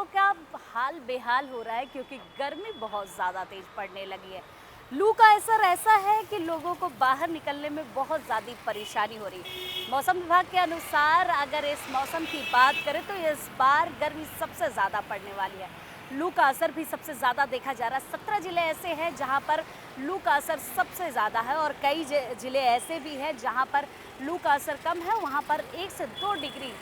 लोगों का हाल बेहाल हो रहा है क्योंकि गर्मी बहुत ज़्यादा तेज़ पड़ने लगी है। लू का असर ऐसा है कि लोगों को बाहर निकलने में बहुत ज़्यादा परेशानी हो रही है। मौसम विभाग के अनुसार अगर इस मौसम की बात करें तो इस बार गर्मी सबसे ज़्यादा पड़ने वाली है। लू का असर भी सबसे ज़्यादा देखा जा रहा है। 17 ज़िले ऐसे हैं जहां पर लू का असर सबसे ज़्यादा है और कई ज़िले ऐसे भी हैं जहां पर लू का असर कम है, वहां पर 1 से 2 डिग्री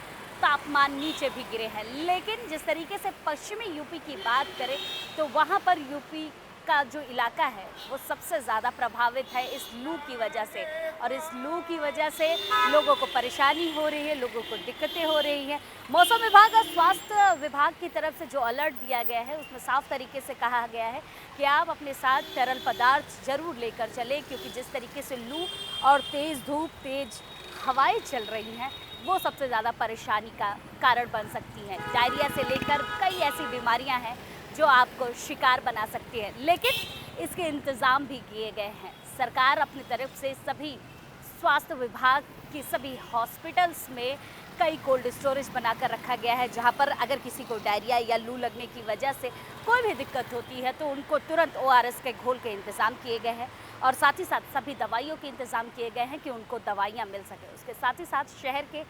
तापमान नीचे भी गिरे हैं। लेकिन जिस तरीके से पश्चिमी यूपी की बात करें तो वहाँ पर यूपी का जो इलाका है वो सबसे ज़्यादा प्रभावित है इस लू की वजह से, और इस लू की वजह से लोगों को परेशानी हो रही है, लोगों को दिक्कतें हो रही हैं। मौसम विभाग और स्वास्थ्य विभाग की तरफ से जो अलर्ट दिया गया है उसमें साफ तरीके से कहा गया है कि आप अपने साथ तरल पदार्थ ज़रूर लेकर चलें, क्योंकि जिस तरीके से लू और तेज़ धूप, तेज़ हवाएं चल रही हैं वो सबसे ज़्यादा परेशानी का कारण बन सकती हैं। डायरिया से लेकर कई ऐसी बीमारियां हैं जो आपको शिकार बना सकती है, लेकिन इसके इंतज़ाम भी किए गए हैं। सरकार अपनी तरफ से सभी स्वास्थ्य विभाग की सभी हॉस्पिटल्स में कई कोल्ड स्टोरेज बनाकर रखा गया है, जहां पर अगर किसी को डायरिया या लू लगने की वजह से कोई भी दिक्कत होती है तो उनको तुरंत ओआरएस के घोल के इंतज़ाम किए गए हैं, और साथ ही साथ सभी दवाइयों के इंतज़ाम किए गए हैं कि उनको दवाइयाँ मिल सके। उसके साथ ही साथ शहर के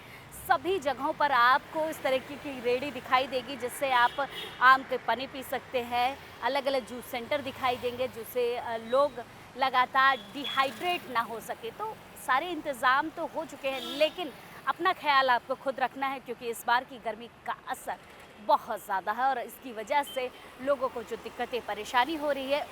सभी जगहों पर आपको इस तरीके की रेहड़ी दिखाई देगी जिससे आप आम के पन्ने पी सकते हैं। अलग अलग जूस सेंटर दिखाई देंगे जिससे लोग लगातार डिहाइड्रेट ना हो सके। तो सारे इंतज़ाम तो हो चुके हैं, लेकिन अपना ख्याल आपको खुद रखना है क्योंकि इस बार की गर्मी का असर बहुत ज़्यादा है और इसकी वजह से लोगों को जो दिक्कतें परेशानी हो रही है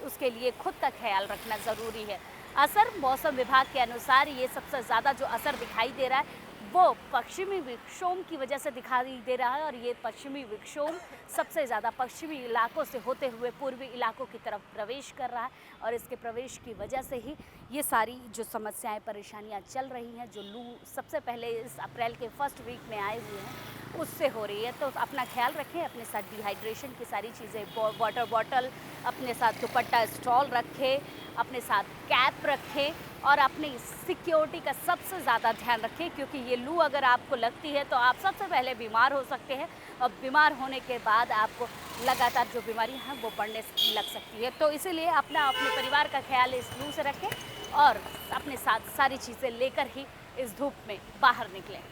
उसके लिए खुद का ख्याल रखना ज़रूरी है। असर मौसम विभाग के अनुसार ये सबसे ज़्यादा जो असर दिखाई दे रहा है वो पश्चिमी विक्षोभ की वजह से दिखाई दे रहा है, और ये पश्चिमी विक्षोभ सबसे ज़्यादा पश्चिमी इलाकों से होते हुए पूर्वी इलाकों की तरफ प्रवेश कर रहा है, और इसके प्रवेश की वजह से ही ये सारी जो समस्याएं, परेशानियां चल रही हैं, जो लू सबसे पहले इस अप्रैल के फर्स्ट वीक में आए हुए हैं उससे हो रही है। तो अपना ख्याल रखें, अपने साथ डिहाइड्रेशन की सारी चीज़ें, वाटर बॉटल, अपने साथ दुपट्टा स्टॉल रखें, अपने साथ कैप रखें, और अपनी सिक्योरिटी का सबसे ज़्यादा ध्यान रखें, क्योंकि ये लू अगर आपको लगती है तो आप सबसे पहले बीमार हो सकते हैं, और बीमार होने के बाद आपको लगातार जो बीमारी हैं वो बढ़ने लग सकती है। तो इसीलिए अपने परिवार का ख्याल इस लू से रखें और अपने साथ सारी चीज़ें लेकर ही इस धूप में बाहर निकलें।